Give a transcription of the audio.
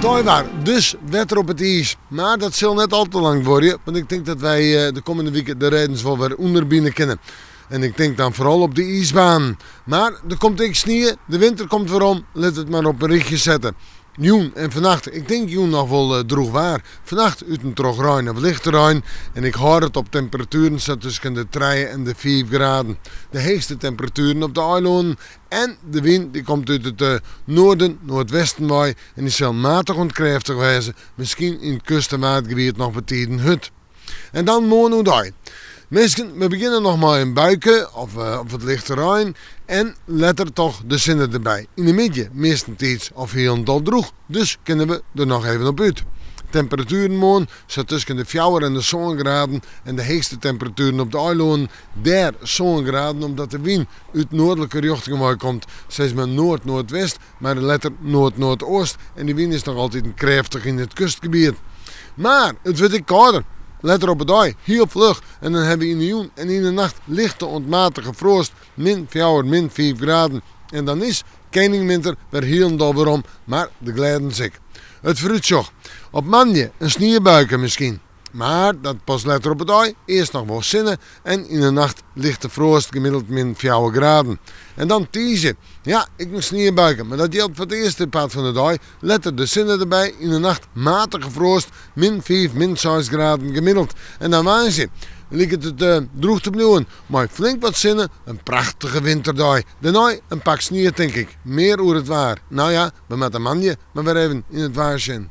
Toiwaar, dus wetter op het ijs. Maar dat zal net al te lang worden, want ik denk dat wij de komende weken de rijdens wel weer onderbinnen kennen. En ik denk dan vooral op de ijsbaan. Maar er komt ik sneeuw, de winter komt weer om, let het maar op een richtje zetten. Joen en vannacht, ik denk Joen nog wel droeg waar. Vannacht uit een trog ruim of lichte ruim. En ik hoor het op temperaturen zat tussen de 3 en de 5 graden. De hoogste temperaturen op de eilanden. En de wind die komt uit het noorden, noordwesten waai. En die zal matig en krachtig wezen. Misschien in het kust- en watergebied nog betiden hut. En dan morgen hoe daar. Mensen, we beginnen nog maar in buiken of het lichte ruim. En let er toch de zinnen erbij. In de midden meestentijds of heel een dal droeg. Dus kunnen we er nog even op uit. Temperaturen morgen zit tussen de 4 en de 7 graden. En de hoogste temperaturen op de eilanden daar 7 graden. Omdat de wind uit noordelijke richting komt. Steeds maar noord-noordwest. Maar letter noord-noordoost. En die wind is nog altijd krachtig in het kustgebied. Maar het wordt ik kouder. Let er op het ei, heel vlug. En dan hebben we in de joen en in de nacht lichte ontmatige frost. Min 4, min 5 graden. En dan is Keningwinter weer heel dal weer om. Maar de glijden ziek. Het fruitsjoch. Op manje een sneeuwbuiken misschien. Maar dat pas letter op het ei. Eerst nog wel zinnen. En in de nacht lichte frost gemiddeld min 4 graden. En dan tiesje. Ja, ik moet sneeuwbuiken. Maar dat geldt voor het eerste part van de dag. Let er de zinnen erbij. In de nacht matige frost. Min 5, min 6 graden gemiddeld. En dan waren ze. Lijkt het droeg te blijven. Maar flink wat zinnen. Een prachtige winterdag. Daarna een pak sneeuw denk ik. Meer oer het waar. Nou ja, we met een manje. Maar weer even in het waar zijn.